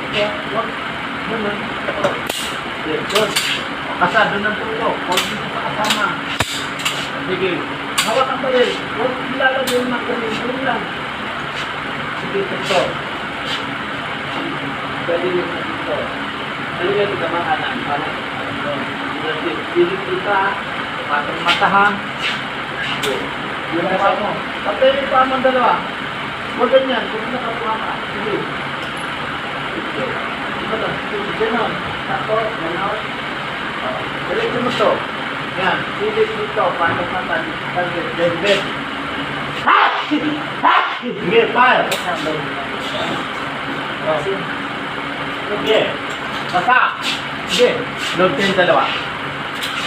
Kaya, wag. Ganun. Yan, doon. Kasado ng tulo. Huwag dito sa kasama. Sige. Hawak ang baril. Huwag ilalagay yung makunin. Doon lang. Sige, ito. Pwede yung ito. Halika yung kamakanan. Parang, pilit kita. Patong matahan. Yung pa mo. Patay yung pa mong dalawa. Huwag ganyan. Huwag nakapuha ka. Sige. Sige. Sige lang. Sige. Ganon. Tapos, ganaw. Diretso mo to. Yan. Pilit dito. Patong matahan. Bed. Sige. Fire. Sige. Basa. Sige. Load kayo yung dalawa.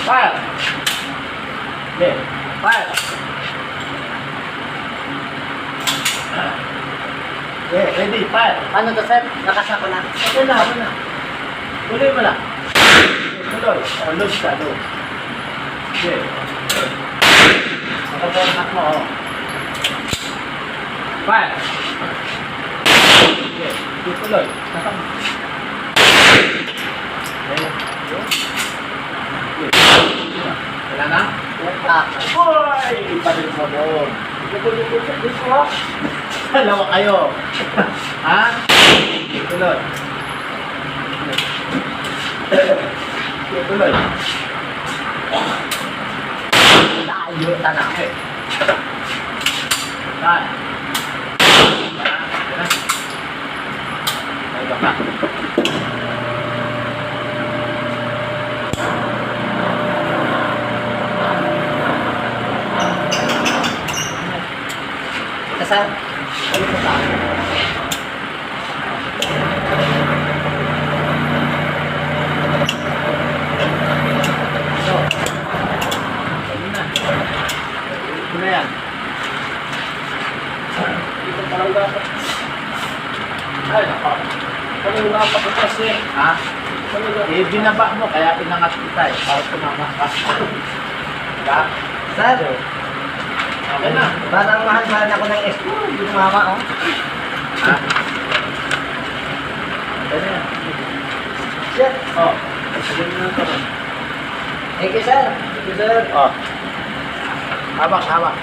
Fire. Sige. Fire. Okay, ready, fire. Ano to, sir? Nakasako na. Okay na. Tuloy mo na. Tuloy. Load ka, load. Okay. Makapornak mo, oh. Fire. Okay. Tuloy. Nasaan mo? Okay. Wala na? Hoy! Iparin mo doon. Dito ha? Dalawa kayo. Ha? Tuloy. Tuloy. Tayo, tanak. Saan? Ay, baka. Sir, ano po sa akin? So, ayun na. Ito na yan. Dito parang dapat. Ay, nako. Parang dapat ko kasi. Ha? Eh, binaba mo, kaya pinangat kita eh. Para tumama ka. Diba? Sir, Okay na. parang mahal-mahal ako ng S2. Hindi tumama, oh. Ha? Okay na yan. Sir, Oh. Sige mo na ito. thank you, sir. Thank you, sir. Oh. Hawak.